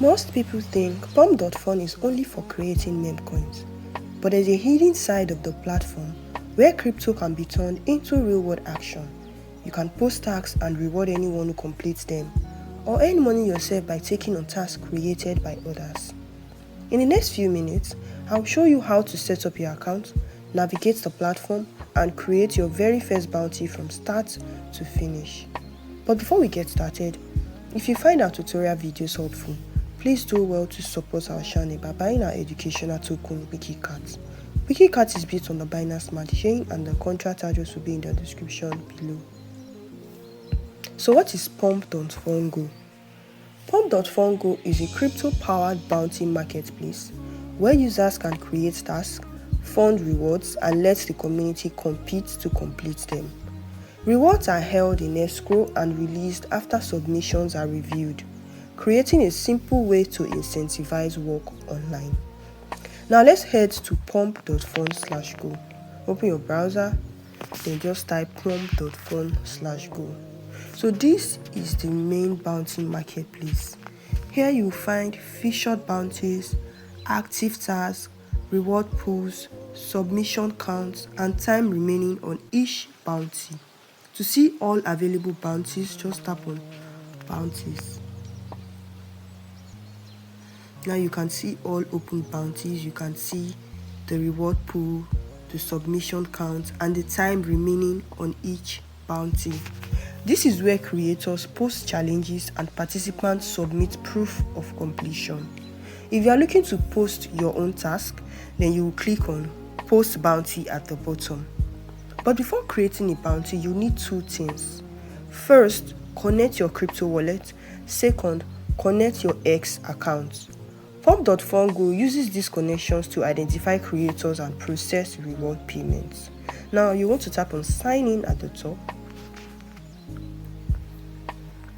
Most people think Pump.fun is only for creating meme coins, but there's a hidden side of the platform where crypto can be turned into real-world action. You can post tasks and reward anyone who completes them, or earn money yourself by taking on tasks created by others. In the next few minutes, I'll show you how to set up your account, navigate the platform, and create your very first bounty from start to finish. But before we get started, if you find our tutorial videos helpful, please do well to support our channel by buying our educational token Wiki Cat. Wiki Cat is built on the Binance Smart Chain, and the contract address will be in the description below. So what is Pump.fun Go? Pump.fun Go is a crypto-powered bounty marketplace where users can create tasks, fund rewards, and let the community compete to complete them. Rewards are held in escrow and released after submissions are reviewed, creating a simple way to incentivize work online. Now let's head to pump.fun/go. Open your browser, then just type pump.fun/go. So this is the main bounty marketplace. Here you'll find featured bounties, active tasks, reward pools, submission counts, and time remaining on each bounty. To see all available bounties, just tap on bounties. Now you can see all open bounties. You can see the reward pool, the submission count, and the time remaining on each bounty. This is where creators post challenges and participants submit proof of completion. If you are looking to post your own task, then you will click on Post Bounty at the bottom. But before creating a bounty, you need two things. First, connect your crypto wallet. Second, connect your X account. Pump.fun Go uses these connections to identify creators and process reward payments. Now you want to tap on Sign In at the top.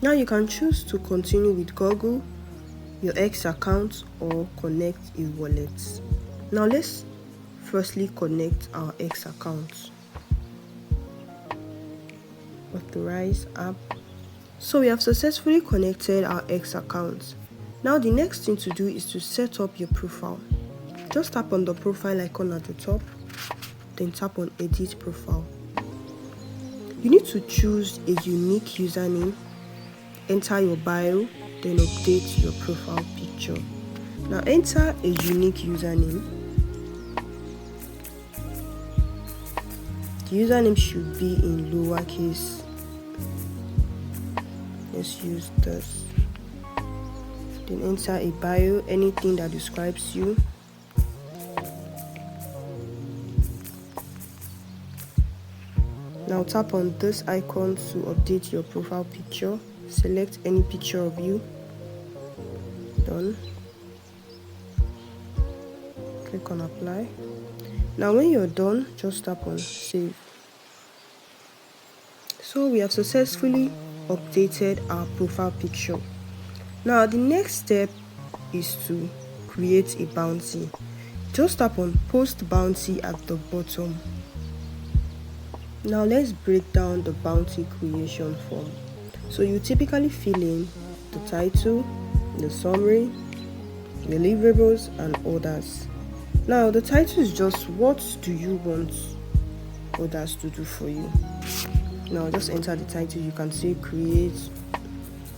Now you can choose to continue with Google, your X account, or connect a wallet. Now let's firstly connect our X account. Authorize app. So we have successfully connected our X account. Now the next thing to do is to set up your profile. Just tap on the profile icon at the top, then tap on Edit Profile. You need to choose a unique username, enter your bio, then update your profile picture. Now enter a unique username. The username should be in lowercase. Let's use this. Then enter a bio, anything that describes you. Now tap on this icon to update your profile picture. Select any picture of you. Done. Click on apply. Now when you're done, just tap on save. So we have successfully updated our profile picture. Now the next step is to create a bounty. Just tap on post bounty at the bottom. Now let's break down the bounty creation form. So you typically fill in the title, the summary, the deliverables, and others. Now the title is just what do you want others to do for you. Now just enter the title. You can say create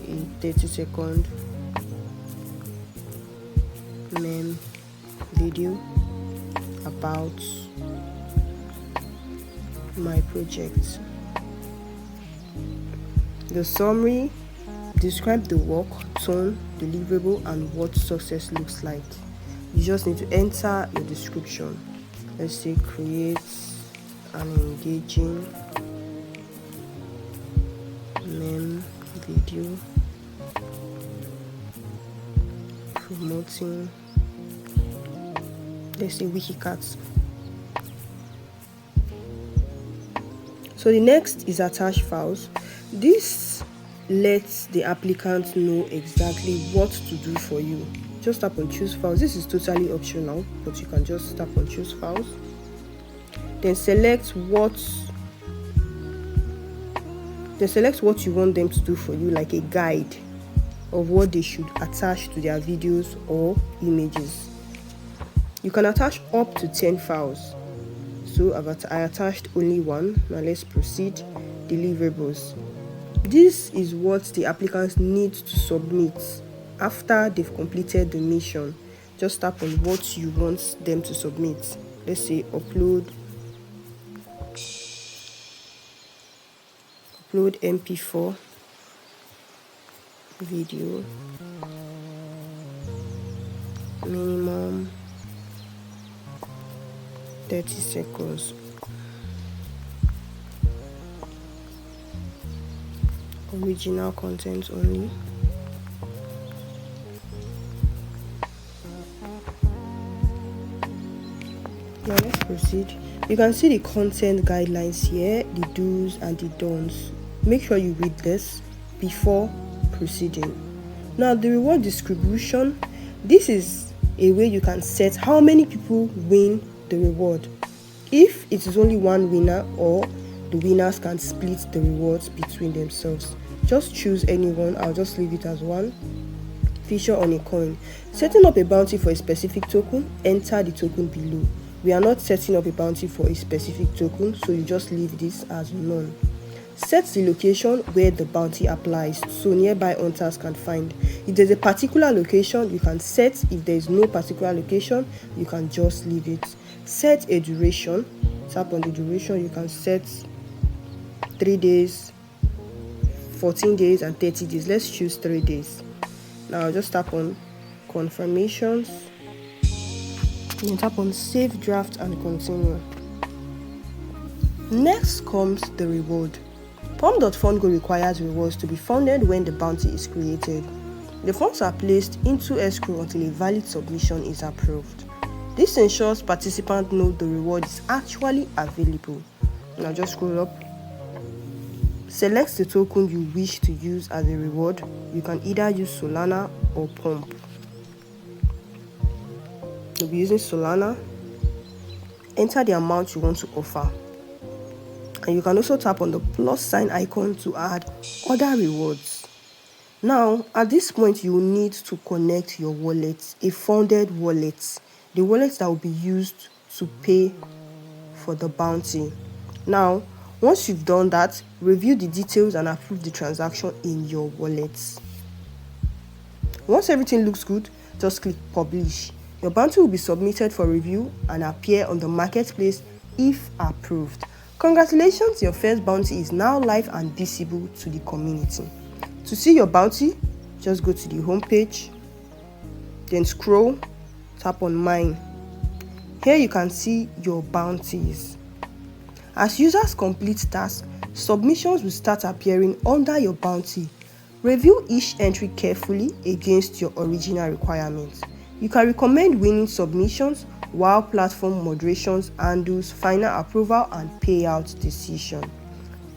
a 30-second meme video about my project. The summary, describe the work, tone, deliverable, and what success looks like. You just need to enter your description. Let's say create an engaging meme video promoting, let's say Wiki Cat. So the next is attach files. This lets the applicant know exactly what to do for you. Just tap on choose files. This is totally optional, but you can just tap on choose files. Then select what you want them to do for you, like a guide. of what they should attach to their videos or images. You can attach up to 10 files. So I attached only one. Now let's proceed. Deliverables. This is what the applicants need to submit after they've completed the mission. Just tap on what you want them to submit. Let's say upload MP4 video, minimum 30 seconds, original content only. Now let's proceed. You can see the content guidelines here, the do's and the don'ts. Make sure you read this before proceeding. Now the reward distribution, this is a way you can set how many people win the reward. If it is only one winner, or the winners can split the rewards between themselves, just choose anyone. I'll just leave it as one. Feature on a coin. Setting up a bounty for a specific token, enter the token below. We are not setting up a bounty for a specific token, so you just leave this as none. Set the location where the bounty applies, so nearby hunters can find. If there's a particular location, you can set. If there is no particular location, you can just leave it. Set a duration. Tap on the duration. You can set 3 days, 14 days, and 30 days. Let's choose 3 days. Now just tap on confirmations. Then tap on save draft and continue. Next comes the reward. Pump.fun requires rewards to be funded when the bounty is created. The funds are placed into escrow until a valid submission is approved. This ensures participants know the reward is actually available. Now just scroll up. Select the token you wish to use as a reward. You can either use Solana or Pump. You'll be using Solana. Enter the amount you want to offer. And you can also tap on the plus sign icon to add other rewards. Now, at this point, you will need to connect your wallet, a funded wallet, the wallet that will be used to pay for the bounty. Now, once you've done that, review the details and approve the transaction in your wallet. Once everything looks good, just click publish. Your bounty will be submitted for review and appear on the marketplace if approved. Congratulations, your first bounty is now live and visible to the community. To see your bounty, just go to the home page, then scroll, tap on mine. Here you can see your bounties. As users complete tasks, submissions will start appearing under your bounty. Review each entry carefully against your original requirements. You can recommend winning submissions, while platform moderations handles final approval and payout decision.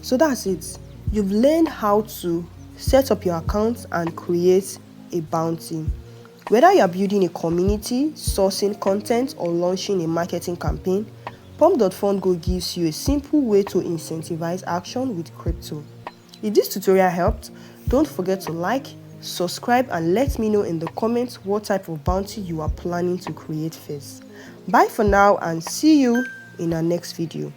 So that's it. You've learned how to set up your account and create a bounty. Whether you're building a community, sourcing content, or launching a marketing campaign, Pump.fun gives you a simple way to incentivize action with crypto. If this tutorial helped, don't forget to like, subscribe, and let me know in the comments what type of bounty you are planning to create first. Bye for now and see you in our next video.